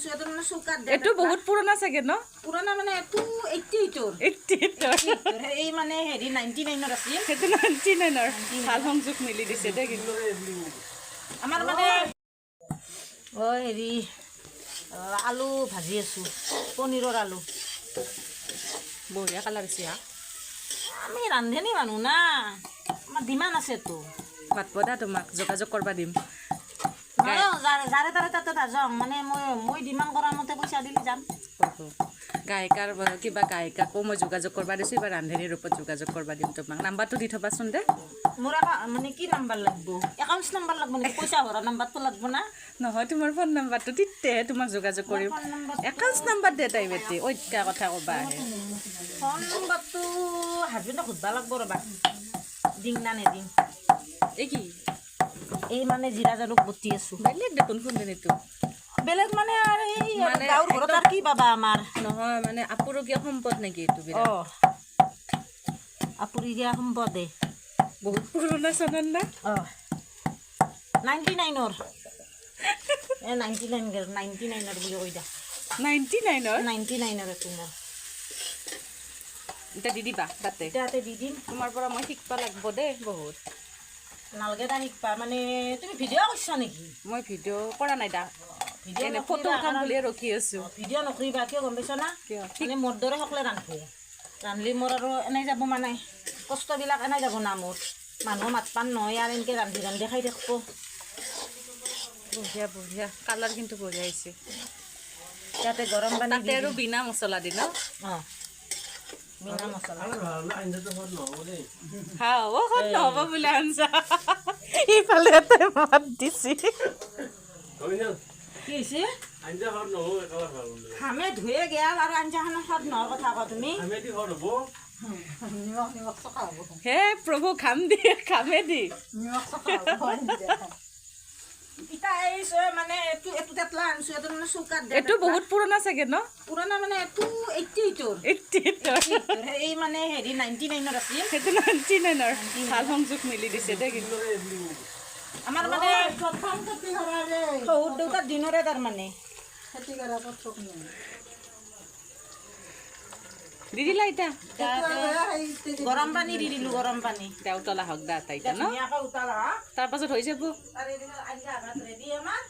আনছো এটা মানে চৌকাত দে এটো বহুত পুৰণা চাগে ন পুৰণা মানে এটো 88 এই মানে হেৰি 99 আছিল সেইটো 99 ভাল সংযোগ মিলি দিছে দে কিন্তু আমাৰ মানে ও হেৰি আলু ভাজি আছো পনীৰৰ আলু বঢ়িয়া কালাৰ আছে হা আমি ৰান্ধনি মানুহ না আমাৰ ডিমাণ্ড আছে তো মাতব দা তোমাক যোগাযোগ কৰবা দিম যাৰে তাৰে তাতে নাযাওঁ মানে মই ডিমাণ্ড কৰা মতে পইচা দিলে যাম গায়িকাৰ কিবা গায়িকাকো মই যোগাযোগ কৰবা দিছোঁ এবাৰ ৰান্ধনীৰ ৰূপত যোগাযোগ কৰবা দিম তোমাক নাম্বাৰটো দি থবাচোন দে মোৰ মানে কি নাম্বাৰ লাগব একাউণ্ট নাম্বাৰ লাগব নেকি পইচা ভৰা নাম্বাৰটো লাগব না নহয় তোমাৰ ফোন নাম্বাৰটো তেতিয়াহে তোমাক যোগাযোগ কৰিম একাউণ্ট নাম্বাৰ দে তাই বেটি ঐকা কথা ক'বা আহে ফোন নাম্বাৰটো হাজবেণ্ডক সুধবা লাগব ৰ'বা দিম না নেদিম এই কি এই মানে জিৰা জালুক বটি আছো বেলেগ দেখোন খুন্দনিটো বেলেগ মানে আৰু এই গাঁৱৰ ঘৰত আৰু কি পাবা আমাৰ নহয় মানে আপুৰুগীয়া সম্পদ নেকি এইটো বিৰাট আপুৰুগীয়া সম্পদে বহুত পুৰণা চনৰ না 99ৰ 99ৰ বুলি কৈ দিয়া 99ৰ 99ৰ তোমাৰ এতিয়া দি দিবা তাতে তাতে দি দিম তোমাৰ পৰা মই শিকবা লাগব দেই বহুত নালগে দা শিকবা মানে তুমি ভিডিঅ' কৰিছা নেকি মই ভিডিঅ' কৰা নাই দা ভিডিঅ' ফটো উঠাম বুলিয়ে ৰখি আছোঁ ভিডিঅ' নকৰিবা কিয় গম পাইছা না কিয় মানে মোৰ দৰে সকলে ৰান্ধে ৰান্ধলি মোৰ আৰু এনেই যাব মানে কষ্টবিলাক এনেই যাব না মোৰ মানুহ মাত পান নহয় আৰু এনেকৈ ৰান্ধি ৰান্ধি খাই থাকিব বঢ়িয়া বঢ়িয়া কালাৰ কিন্তু বঢ়িয়া আহিছে ইয়াতে গৰম পানী তাতে আৰু বিনা মছলা দি ন বিনা মছলা হাও নহ'ব বোলে আঞ্জা ইফালে এটা মাত দিছে কি হৈছে হামে ধুয়ে গেল আৰু আঞ্জাখনৰ সোৱাদ নোহোৱাৰ কথা কোৱা তুমি নিমখ চকা হ'ব হে প্ৰভু খাম দিয়ে খামে দি নিমখ চকা হ'ব ইটা এইছো মানে এইটো তেতলা আনছো এইটো মানে চৌকাত দে এইটো বহুত পুৰণা চাগে ন পুৰণা মানে এইটো 88 এই মানে হেৰি 99ৰ আছিল সেইটো 99ৰ ভাল সংযোগ মিলি দিছে দে কিন্তু আমাৰ মানে শহুৰ দেউতাৰ দিনৰে তাৰমানে দি দিলা ইতা গৰম পানী দি দিলোঁ গৰম পানী এতিয়া উতলা হওক দা এটা ন ধুনীয়াকৈ উতালা তাৰ পাছত হৈ যাব ৰেডি আমাৰ